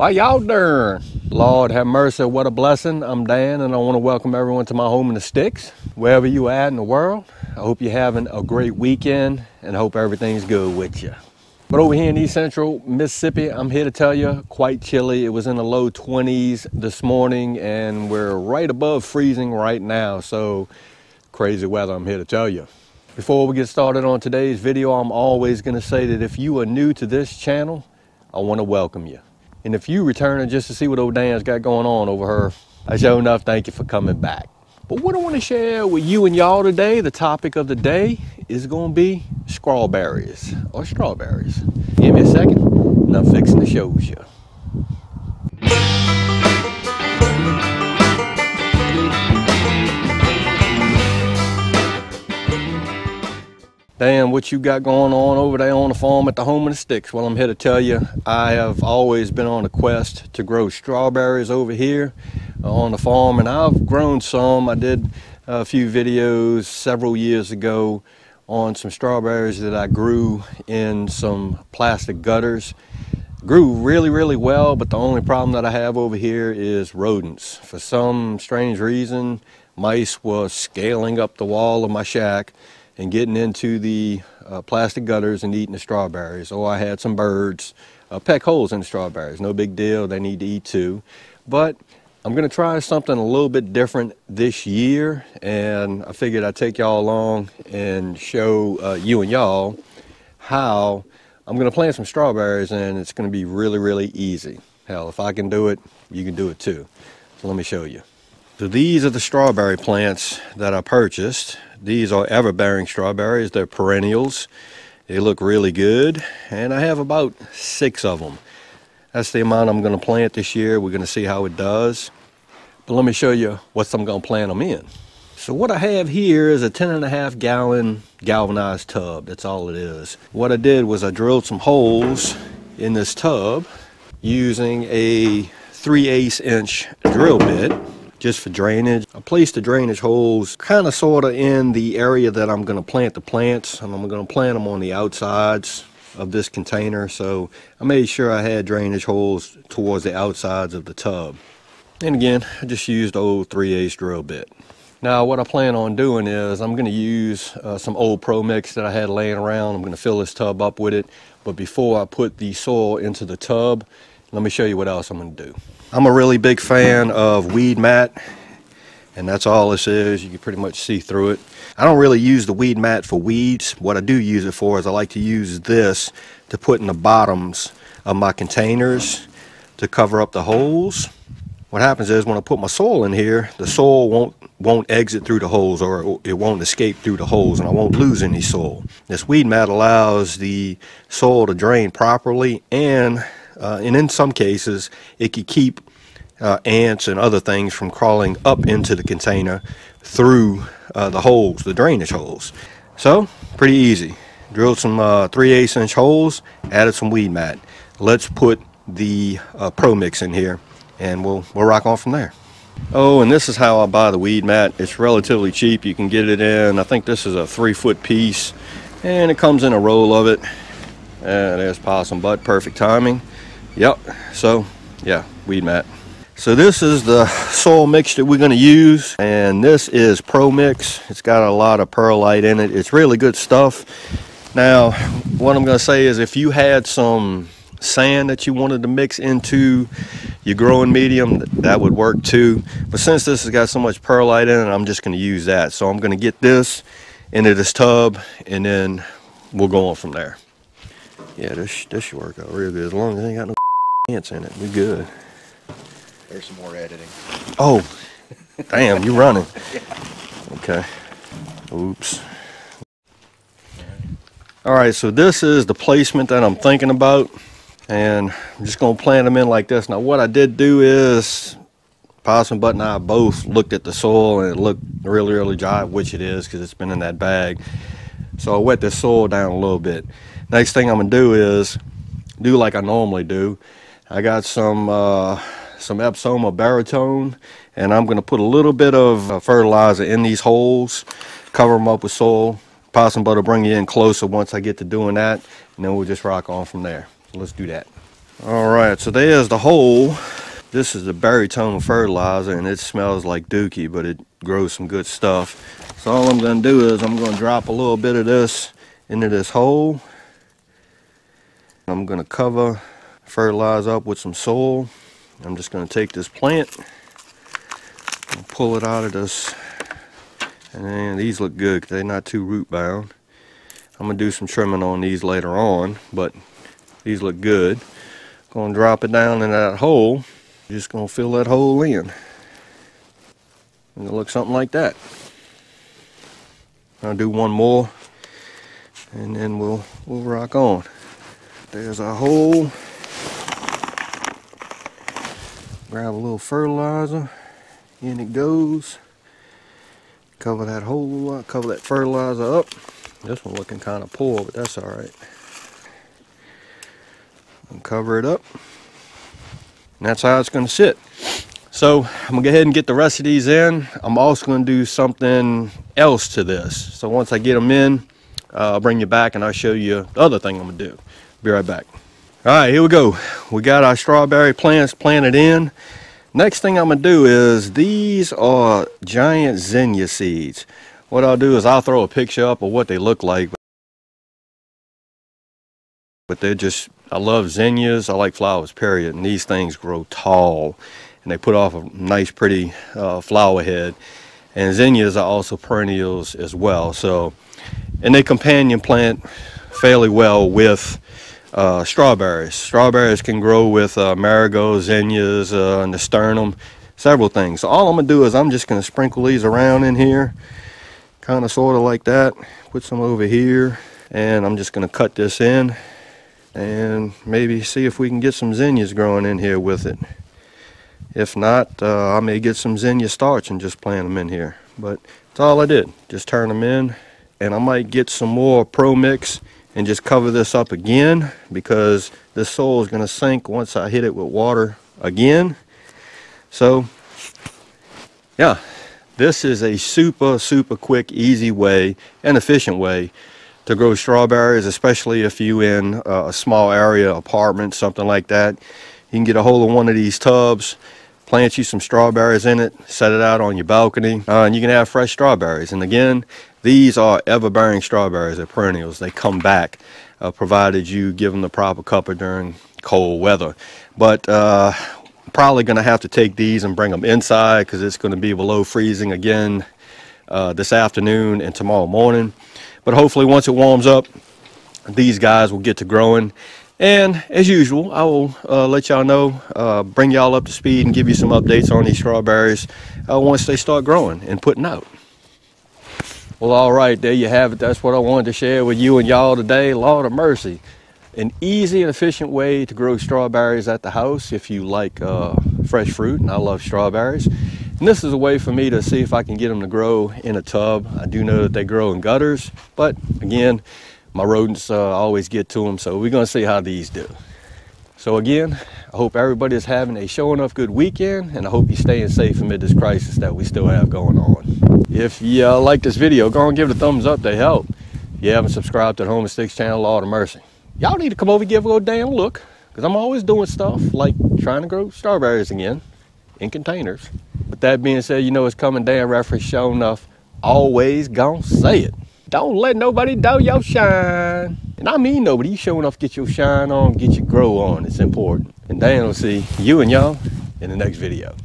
Why y'all doing? Lord have mercy, what a blessing. I'm Dan and I want to welcome everyone to my home in the sticks. Wherever you at in the world, I hope you're having a great weekend and I hope everything's good with you. But over here in East Central Mississippi, I'm here to tell you, quite chilly. It was in the low 20s this morning and we're right above freezing right now. So crazy weather, I'm here to tell you. Before we get started on today's video, I'm always going to say that if you are new to this channel, I want to welcome you. And if you returning just to see what old Dan's got going on over her, I sure enough thank you for coming back. But what I want to share with you and y'all today, the topic of the day is going to be strawberries or strawberries. Give me a second and I'm fixing to show you. Dan, what you got going on over there on the farm at the home in the sticks? Well, I'm here to tell you, I have always been on a quest to grow strawberries over here on the farm, and I've grown some. I did a few videos several years ago on some strawberries that I grew in some plastic gutters. Grew really well, but the only problem that I have over here is rodents. For some strange reason, mice were scaling up the wall of my shack and getting into the plastic gutters and eating the strawberries. Or I had some birds peck holes in the strawberries. No big deal, they need to eat too. But I'm gonna try something a little bit different this year, and I figured I'd take y'all along and show you and y'all how I'm gonna plant some strawberries, and it's gonna be really easy. Hell, if I can do it, you can do it too. So let me show you. So these are the strawberry plants that I purchased. These are ever-bearing strawberries. They're perennials. They look really good, and I have about 6 of them. That's the amount I'm going to plant this year. We're going to see how it does. But let me show you what I'm going to plant them in. So what I have here is a 10.5 gallon galvanized tub. That's all it is. What I did was I drilled some holes in this tub using a 3/8 inch drill bit, just for drainage. I placed the drainage holes kind of sort of in the area that I'm going to plant the plants, and I'm going to plant them on the outsides of this container. So I made sure I had drainage holes towards the outsides of the tub. And again, I just used the old 3/8 drill bit. Now what I plan on doing is I'm going to use some old Pro Mix that I had laying around. I'm going to fill this tub up with it. But before I put the soil into the tub, let me show you what else I'm going to do. I'm a really big fan of weed mat, and that's all this is. You can pretty much see through it. I don't really use the weed mat for weeds. What I do use it for is I like to use this to put in the bottoms of my containers to cover up the holes. What happens is when I put my soil in here, the soil won't exit through the holes, or it won't escape through the holes, and I won't lose any soil. This weed mat allows the soil to drain properly, and in some cases it could keep ants and other things from crawling up into the container through the holes, the drainage holes. So pretty easy. Drilled some 3/8 inch holes, added some weed mat. Let's put the Pro Mix in here and we'll rock on from there. Oh, and this is how I buy the weed mat. It's relatively cheap. You can get it in, I think this is a 3-foot piece, and it comes in a roll of it. And there's possum butt, perfect timing. Yep, so yeah, weed mat. So this is the soil mix that we're going to use, and this is Pro Mix. It's got a lot of perlite in it. It's really good stuff. Now what I'm going to say is, if you had some sand that you wanted to mix into your growing medium, that would work too. But since this has got so much perlite in it, I'm just going to use that. So I'm going to get this into this tub, and then we'll go on from there. Yeah, this should work out real good, as long as it ain't got no ants in it. We're good. There's some more editing. Oh, damn, you running. Okay. Oops. All right, so this is the placement that I'm thinking about, and I'm just going to plant them in like this. Now what I did do is, Possum Butt and I both looked at the soil, and it looked really dry, which it is because it's been in that bag. So I wet this soil down a little bit. Next thing I'm going to do is do like I normally do. I got some Epsoma baritone, and I'm going to put a little bit of fertilizer in these holes, cover them up with soil. Possum Butt will bring you in closer once I get to doing that, and then we'll just rock on from there. So let's do that. All right, so there's the hole. This is the baritone fertilizer, and it smells like dookie, but it grows some good stuff. So all I'm gonna do is I'm gonna drop a little bit of this into this hole. I'm gonna cover fertilize up with some soil. I'm just gonna take this plant and pull it out of this, and these look good because they're not too root bound. I'm gonna do some trimming on these later on, but these look good. Gonna drop it down in that hole. Just gonna fill that hole in. It'll look something like that. I'll do one more, and then we'll rock on. There's our hole. Grab a little fertilizer. In it goes. Cover that hole. Cover that fertilizer up. This one looking kind of poor, but that's all right. And cover it up. And that's how it's going to sit. So I'm going to go ahead and get the rest of these in. I'm also going to do something else to this. So once I get them in, I'll bring you back and I'll show you the other thing I'm going to do. Be right back. All right, here we go. We got our strawberry plants planted in. Next thing I'm going to do is, these are giant Zenyas seeds. What I'll do is I'll throw a picture up of what they look like. But they're just, I love Zenyas. I like flowers, period. And these things grow tall. And they put off a nice, pretty flower head. And Zenyas are also perennials as well. So, and they companion plant fairly well with strawberries. Strawberries can grow with marigolds, Zenyas, nasturtium, several things. So all I'm going to do is I'm just going to sprinkle these around in here. Kind of sort of like that. Put some over here. And I'm just going to cut this in. And maybe see if we can get some Zenyas growing in here with it. If not, I may get some Zenyas starch and just plant them in here. But that's all I did. Just turn them in. And I might get some more Pro Mix and just cover this up again, because this soil is going to sink once I hit it with water again. So yeah, this is a super quick, easy way and efficient way to grow strawberries, especially if you in a small area, apartment, something like that. You can get a hold of one of these tubs, plant you some strawberries in it, set it out on your balcony, and you can have fresh strawberries. And again, these are ever-bearing strawberries. They're perennials. They come back, provided you give them the proper cover during cold weather. But probably going to have to take these and bring them inside, because it's going to be below freezing again this afternoon and tomorrow morning. But hopefully once it warms up, these guys will get to growing. And as usual, I will let y'all know, bring y'all up to speed and give you some updates on these strawberries once they start growing and putting out. Well, all right, there you have it. That's what I wanted to share with you and y'all today. Lord of mercy. An easy and efficient way to grow strawberries at the house if you like fresh fruit, and I love strawberries. And this is a way for me to see if I can get them to grow in a tub. I do know that they grow in gutters, but again, my rodents always get to them, so we're going to see how these do. So again, I hope everybody is having a show enough good weekend, and I hope you're staying safe amid this crisis that we still have going on. If you like this video, go and give it a thumbs up to help. If you haven't subscribed to the Home and Sticks channel, Lord of mercy. Y'all need to come over and give it a damn look, because I'm always doing stuff like trying to grow strawberries again in containers. With that being said, you know it's coming down, reference show enough. Always gonna say it. Don't let nobody doubt your shine. And I mean nobody. You show enough, get your shine on, get your grow on. It's important. And Dan will see you and y'all in the next video.